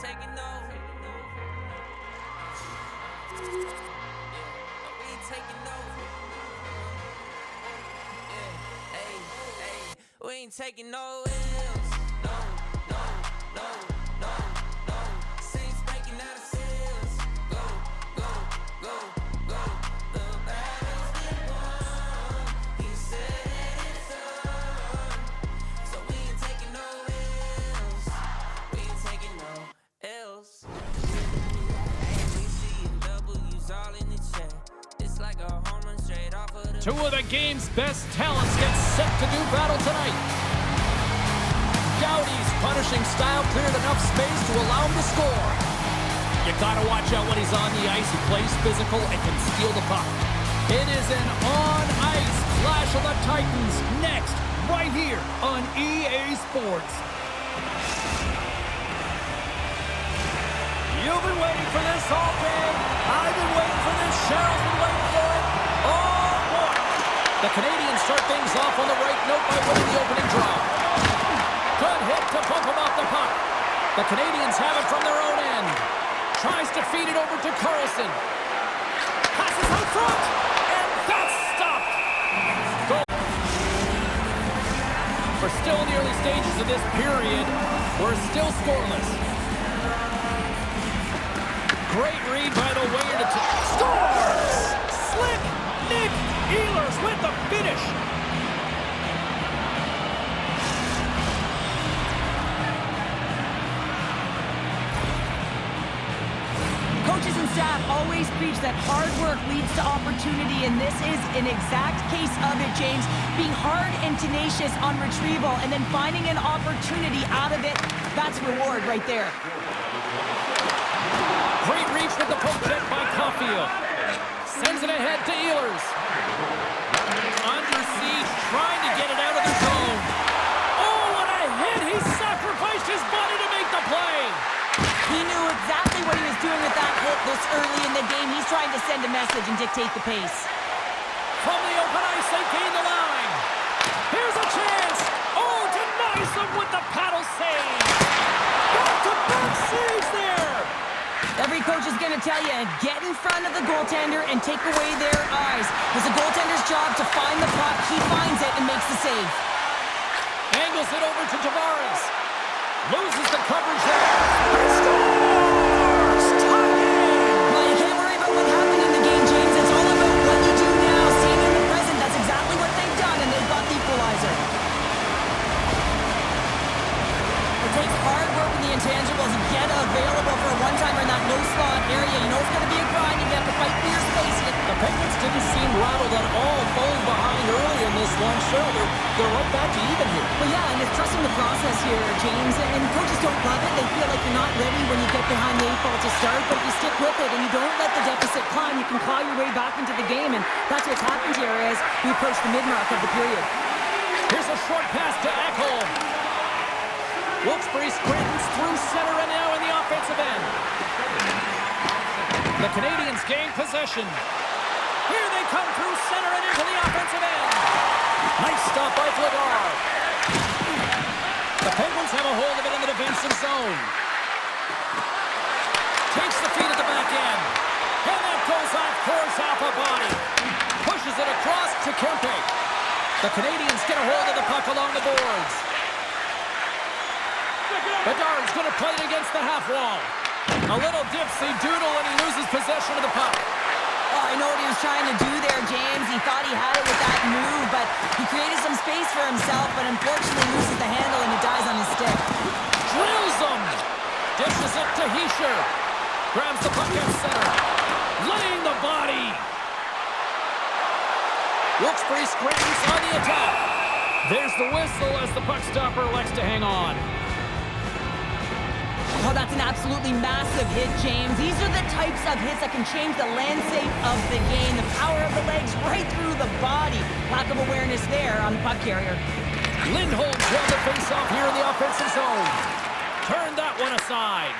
Taking over. We ain't taking over. Hey, we ain't taking no L's. No. Saints breaking out of cells. Go. The battle's been won. He said it's done. So we ain't taking no L's. We ain't taking no L's. We see W's all in the chat. It's like a home run straight off of the... Two of the game's best talents get set to do battle tonight. Doughty's punishing style cleared enough space to allow him to score. You gotta watch out when he's on the ice. He plays physical and can steal the puck. It is an on-ice Clash of the Titans next, right here on EA Sports. You've been waiting for this all day. I've been waiting for this. Cheryl's been waiting for it. Oh, boy. The Canadians start things off on the right note by winning the opening draw. Good hit to bump him off the puck. The Canadians have it from their own end. Tries to feed it over to Carlson. Passes out front. And that's stopped. Goal. We're still in the early stages of this period. We're still scoreless. Great read by the winger to scores! Slick Nick Ehlers with the finish. Coaches and staff always preach that hard work leads to opportunity, and this is an exact case of it, James. Being hard and tenacious on retrieval and then finding an opportunity out of it, that's reward right there. Great reach with the poke check by Caulfield. Sends it ahead to Ehlers. Under siege, trying to get it out of the zone. Oh, what a hit! He sacrificed his body to make the play. He knew exactly what he was doing with that hit this early in the game. He's trying to send a message and dictate the pace. From the open ice, they gain the line. Here's a chance. Oh, denies them with the paddle save. Back-to-back saves there. Every coach is going to tell you, get in front of the goaltender and take away their eyes. It's the goaltender's job to find the puck. He finds it and makes the save. Angles it over to Tavares. Loses the coverage there. And scores! Tied in! Well, you can't worry about what happened in the game, James. It's all about what you do now. Staying in the present, that's exactly what they've done, and they've got the equalizer. It takes hard work in the intangibles to get available for a one-timer in that low slot area. You know it's going to be a grind. You have to fight for your space. The Penguins didn't seem rattled at all, falling behind early in this one. Sure, they're right back to even here. Well, yeah, and it's trusting the process here, James. And coaches don't love it. They feel like you're not ready when you get behind the 8 ball to start. But if you stick with it and you don't let the deficit climb, you can claw your way back into the game. And that's what's happened here as we approach the mid-mark of the period. Here's a short pass to Ekholm. Wilkes-Barre sprints through center and now in the offensive end. The Canadians gain possession. Here they come through center and into the offensive end. Nice stop by Vladar. The Penguins have a hold of it in the defensive zone. Takes the feed at the back end. And that goes off course off a body. Pushes it across to Kempe. The Canadians get a hold of the puck along the boards. Bedard's going to play it against the half wall. A little dipsy doodle, and he loses possession of the puck. Oh, I know what he was trying to do there, James. He thought he had it with that move, but he created some space for himself, but unfortunately loses the handle and it dies on his stick. Drills him. Dishes it to Hischier. Grabs the puck at center. Laying the body. Wilkes-Barre scrams on the attack. There's the whistle as the puck stopper elects to hang on. Oh, that's an absolutely massive hit, James. These are the types of hits that can change the landscape of the game. The power of the legs right through the body. Lack of awareness there on the puck carrier. Lindholm's won the face-off here in the offensive zone. Turn that one aside.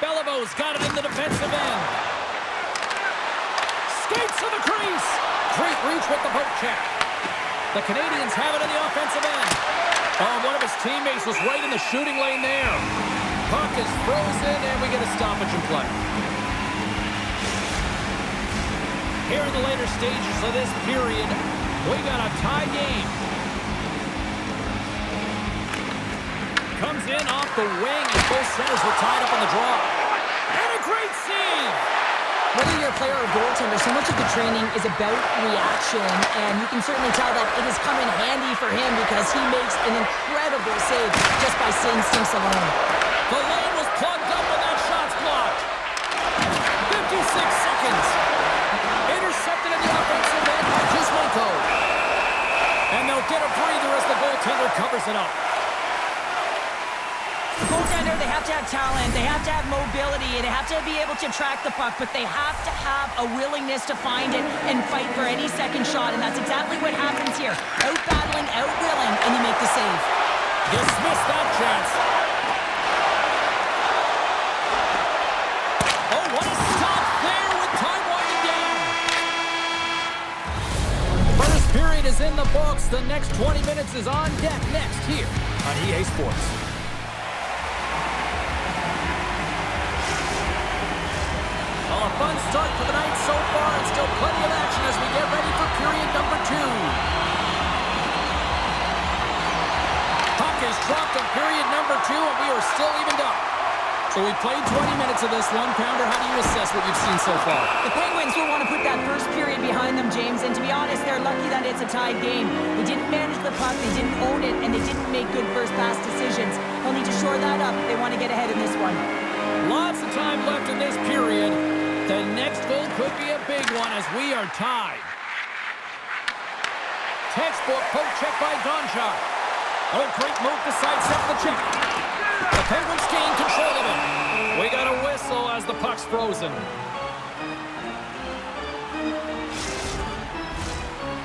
Beliveau's got it in the defensive end. Skates to the crease. Great reach with the poke check. The Canadians have it in the offensive end. Oh, one of his teammates was right in the shooting lane there. Puck is frozen, and we get a stoppage in play. Here in the later stages of this period, we got a tie game. Comes in off the wing, and both centers were tied up on the draw. And a great save! Whether you're a player or goaltender, so much of the training is about reaction, and you can certainly tell that it has come in handy for him because he makes an incredible save just by instincts alone. The lane was plugged up when that shot's blocked. 56 seconds. Intercepted in the offensive end by Kuzmenko. And they'll get a breather as the goaltender covers it up. The goaltender, they have to have talent, they have to have mobility, and they have to be able to track the puck, but they have to have a willingness to find it and fight for any second shot, and that's exactly what happens here. Out-battling, out-willing, and you make the save. Dismiss that chance. Oh, what a stop there with time winding down. First period is in the books. The next 20 minutes is on deck next here on EA Sports. Well, a fun start to the night so far, and still plenty of action as we get ready for period number 2. Puck is dropped in period number 2, and we are still evened up. So we played 20 minutes of this one-pounder. How do you assess what you've seen so far? The Penguins will want to put that first period behind them, James, and to be honest, they're lucky that it's a tied game. They didn't manage the puck, they didn't own it, and they didn't make good first-pass decisions. They'll need to shore that up if they want to get ahead in this one. Lots of time left in this period. The next goal could be a big one as we are tied. Textbook poke check by Gonchar. Oh, great move to sidestep the check. The Penguins gain control of it. We got a whistle as the puck's frozen.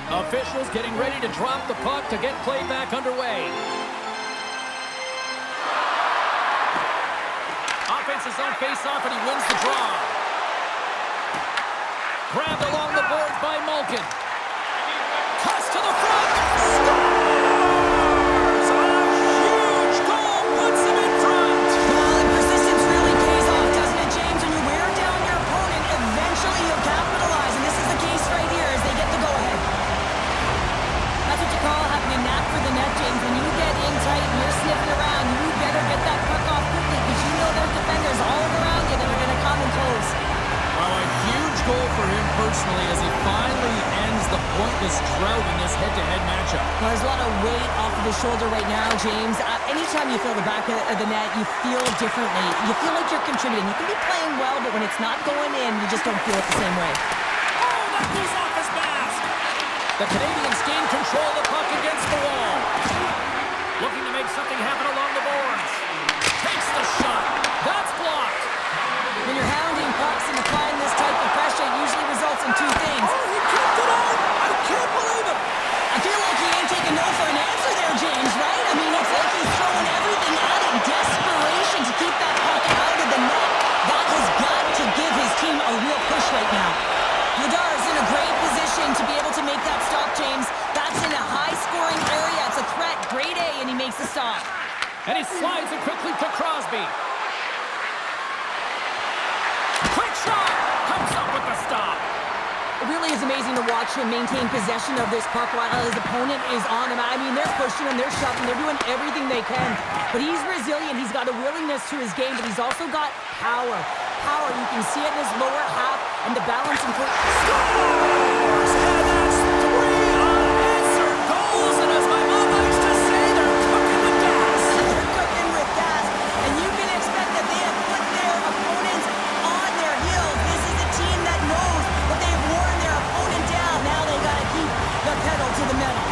Officials getting ready to drop the puck to get play back underway. Offense is on face-off, and he wins the draw. Grabbed along the boards by Malkin. Cuts to the front. Scores! A huge goal puts him in front. Well, and persistence really pays off, doesn't it, James? When you wear down your opponent, eventually you'll capitalize, and this is the case right here as they get the go-ahead. That's what you call having a knack for the net, James. When you get in tight and you're sniffing around, you better get that puck off quickly because you know there's defenders all around you that are going to come and close. Well, a huge goal for him personally as he finally ends the pointless drought in this head-to-head matchup. Well, there's a lot of weight off of his shoulder right now, James. Anytime you feel the back of the net, you feel differently. You feel like you're contributing. You can be playing well, but when it's not going in, you just don't feel it the same way. Oh, that goes off his mask! The Canadians gain control of the puck against the wall. Looking to make something happen along the boards. Takes the shot. That's blocked. When you're hounding pucks and applying this type of pressure, it usually results in two things. Oh, he kicked it out! I can't believe it! I feel like he ain't taking no for an answer there, James, right? I mean, it's like he's throwing everything at it in desperation to keep that puck out of the net. That has got to give his team a real push right now. Vladar is in a great position to be able to make that stop, James. That's in a high-scoring area. It's a threat, grade A, and he makes the stop. And he slides it quickly to Crosby. Quick shot! Comes up with the stop. It really is amazing to watch him maintain possession of this puck while his opponent is on him. I mean, they're pushing him, they're shoving, they're doing everything they can. But he's resilient, he's got a willingness to his game, but he's also got power. Power, you can see it in his lower half and the balance and Scores! And that's 3 unanswered goals, and as my mom likes to say, they're cooking with gas. They're cooking with gas, and you can expect that they have put their opponents on their heels. This is a team that knows that they've worn their opponent down. Now they got to keep the pedal to the metal.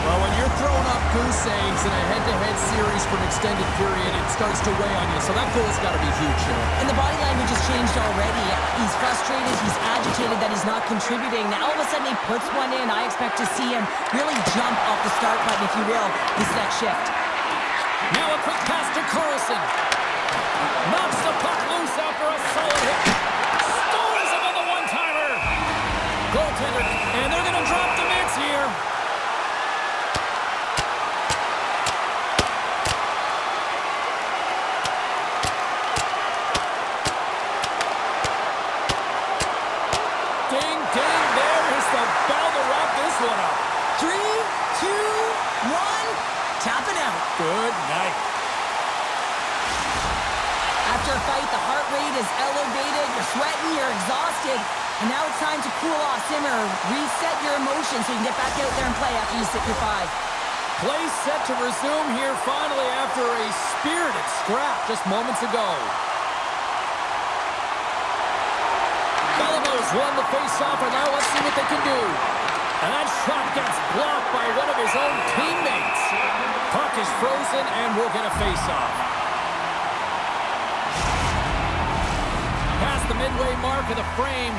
Well, when you're throwing up goose eggs in a head-to-head series for an extended period, it starts to weigh on you. So that goal's got to be huge here. And the body language has changed already. He's frustrated, he's agitated that he's not contributing. Now all of a sudden he puts one in. I expect to see him really jump off the start button, if you will, this next shift. Now a quick pass to Carlson. Knocks the puck loose after a solid hit. Stores him on the one-timer. Goaltender, and they're going to drop the mitts here. Ding, ding, there is the bell to wrap this one up. 3, 2, 1, tapping out. Good night. After a fight, the heart rate is elevated, you're sweating, you're exhausted, and now it's time to cool off, simmer, reset your emotions so you can get back out there and play after you sit your 5. Play set to resume here finally after a spirited scrap just moments ago. Bellamo's won the face-off, and now let's see what they can do. And that shot gets blocked by one of his own teammates. Puck is frozen, and we'll get a face-off. Past the midway mark of the frame.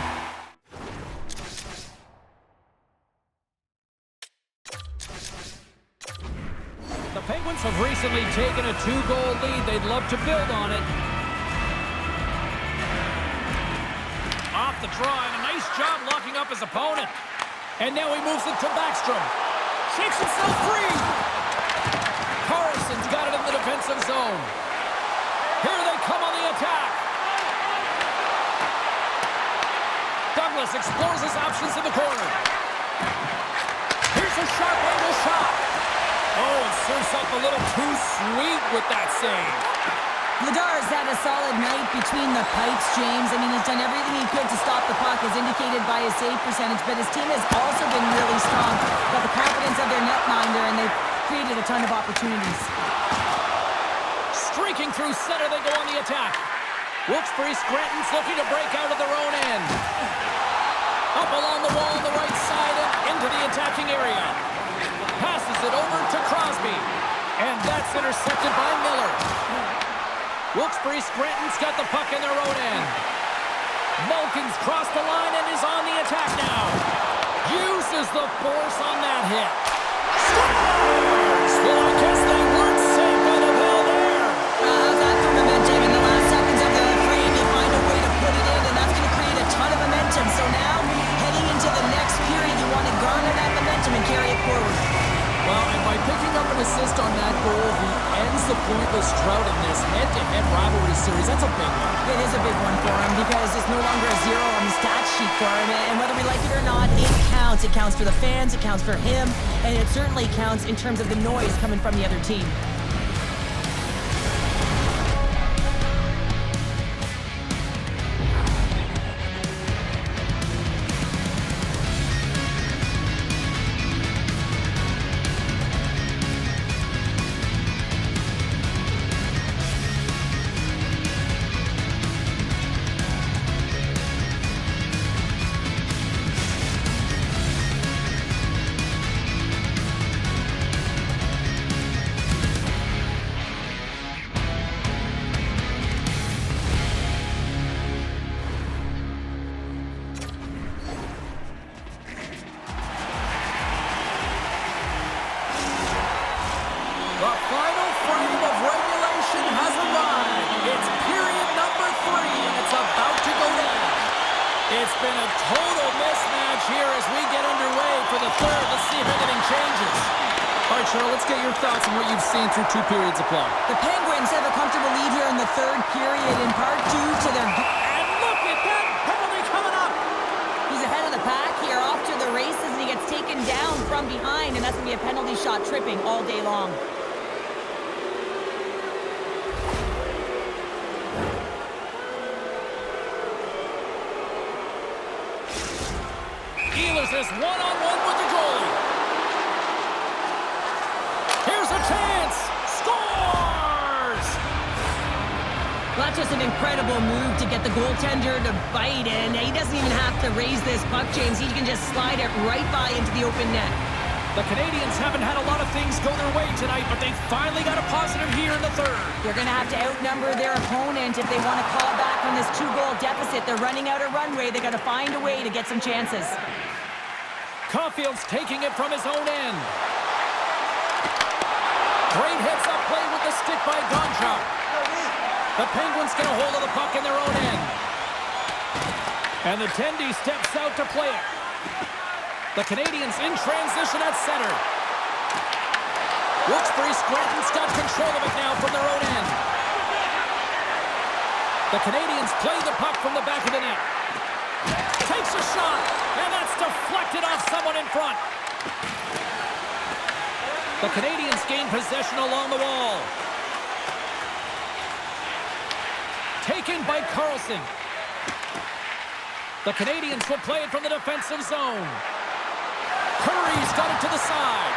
The Penguins have recently taken a 2-goal lead. They'd love to build on it. Off the draw, and a nice job locking up his opponent. And now he moves it to Backstrom. Shakes himself free. Carlson's got it in the defensive zone. Here they come on the attack. Douglas explores his options in the corner. Here's a sharp angle shot. Oh, and serves up a little too sweet with that save. Vladar's had a solid night between the pipes, James. I mean, he's done everything he could to stop the puck, as indicated by his save percentage, but his team has also been really strong. Got the confidence of their netminder, and they've created a ton of opportunities. Streaking through center, they go on the attack. Wilkes-Barre Scranton's looking to break out of their own end. Up along the wall on the right side and into the attacking area. Passes it over to Crosby. And that's intercepted by Miller. Wilkes-Barre Scranton's got the puck in their own end. Malkin's crossed the line and is on the attack now. Uses the force on that hit. Scores! Well, I guess they weren't safe by the bell there. How's that for momentum? In the last seconds of the frame, you find a way to put it in, and that's going to create a ton of momentum. So now, heading into the next period, you want to garner that momentum and carry it forward. Well, and by picking up an assist on that goal, he ends the pointless drought in this head-to-head rivalry series. That's a big one. It is a big one for him because it's no longer a 0 on the stat sheet for him. And whether we like it or not, it counts. It counts for the fans, it counts for him, and it certainly counts in terms of the noise coming from the other team. The final frame of regulation has arrived. It's period number 3, and it's about to go down. It's been a total mismatch here as we get underway for the third. Let's see if anything changes. All right, Cheryl, let's get your thoughts on what you've seen through 2 periods of play. The Penguins have a comfortable lead here in the third period, in part due to their... And look at that from behind, and that's going to be a penalty shot tripping all day long. Ehlers is one-on-one with the goalie. Here's a chance. Scores! Well, that's just an incredible move to get the goaltender to bite in. He doesn't even have to raise this puck, James. He can just slide it right by into the open net. The Canadians haven't had a lot of things go their way tonight, but they finally got a positive here in the third. They're going to have to outnumber their opponent if they want to claw back from this 2-goal deficit. They're running out of runway. They got to find a way to get some chances. Caulfield's taking it from his own end. Great heads-up play with the stick by Gonchar. The Penguins get a hold of the puck in their own end. And the Tendy steps out to play it. The Canadians in transition at center. Wilkes-Barre Scranton's got control of it now from their own end. The Canadians play the puck from the back of the net. Takes a shot, and that's deflected off someone in front. The Canadians gain possession along the wall. Taken by Carlson. The Canadians will play it from the defensive zone. Curry's got it to the side.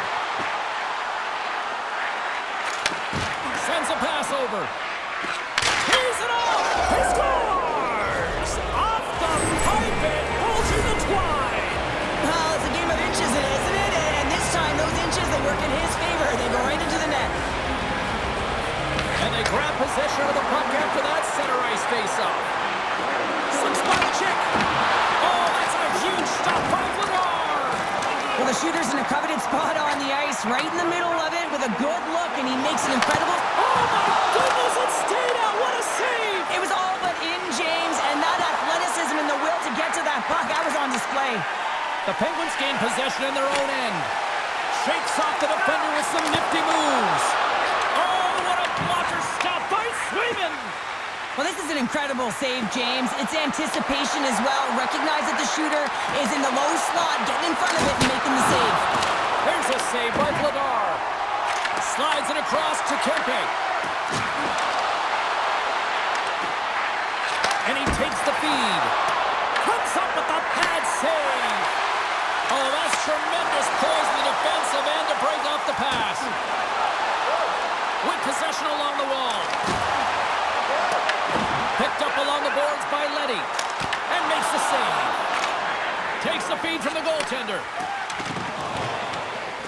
Sends a pass over. Here's it off! He scores! Off the pipe and pulls in the twine. Well, it's a game of inches, isn't it? And this time, those inches, they work in his favor. They go right into the net. And they grab possession of the puck after that center ice face-off. Slips by the chick. Oh, that's a huge stop by Vladar. Well, the shooter's in a coveted spot on the ice, right in the middle of it with a good look, and he makes an incredible... Oh, my goodness, it stayed out. What a save. It was all but in, James, and that athleticism and the will to get to that puck, that was on display. The Penguins gain possession in their own end. Shakes off the defender with some nifty moves. Oh, what a blocker stop by Swayman. Well, this is an incredible save, James. It's anticipation as well. Recognize that the shooter is in the low slot, getting in front of it and making the save. There's a save by Vladar. Slides it across to Kempe. And he takes the feed. Comes up with the pad save. Oh, that's tremendous poise in the defensive end to break off the pass. With possession along the wall. Picked up along the boards by Leddy. And makes the save. Takes the feed from the goaltender.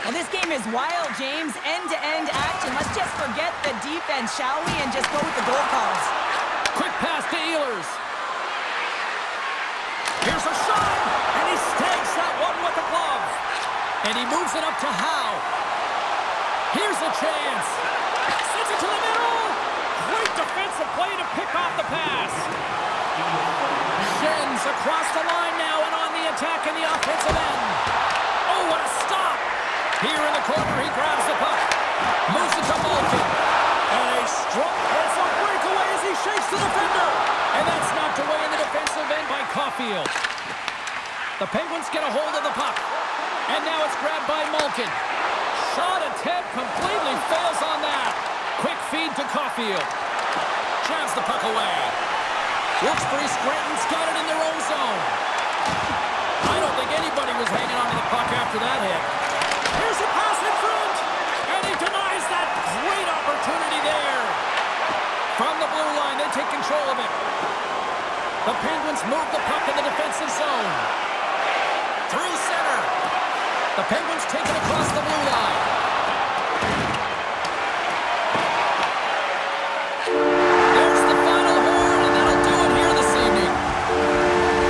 Well, this game is wild, James. End-to-end action. Let's just forget the defense, shall we? And just go with the goal calls. Quick pass to Ehlers. Here's a shot. And he snags that one with the glove. And he moves it up to Howe. Here's a chance. Sends it to the middle. Great defensive play to pick off the pass. Schenns across the line now and on the attack in the offensive end. Oh, what a stop. Here in the corner, he grabs the puck. Moves it to Malkin. And a strong breakaway as he shakes the defender. And that's knocked away in the defensive end by Caulfield. The Penguins get a hold of the puck. And now it's grabbed by Malkin. Shot attempt completely fails on that. Quick feed to Caulfield. Jabs the puck away. Wilkes-Barre Scranton's got it in their own zone. I don't think anybody was hanging on to the puck after that hit. Here's a pass in front. And he denies that great opportunity there. From the blue line, they take control of it. The Penguins move the puck in the defensive zone. Through center. The Penguins take it across the blue line. There's the final horn, and that'll do it here this evening.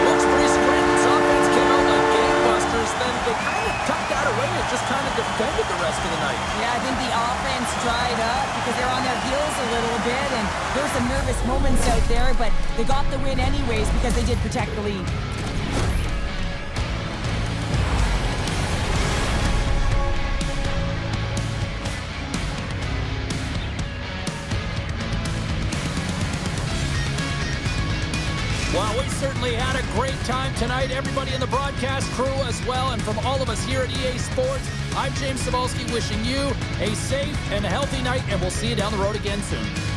Wilkes-Barre Scranton's offense came out like gangbusters, then they kind of tucked that away and just kind of defended the rest of the night. Yeah, I think the offense dried up because they're on their heels a little bit, and there were some nervous moments out there, but they got the win anyways because they did protect the lead. Well, we certainly had a great time tonight. Everybody in the broadcast crew as well, and from all of us here at EA Sports, I'm James Cebulski wishing you a safe and healthy night, and we'll see you down the road again soon.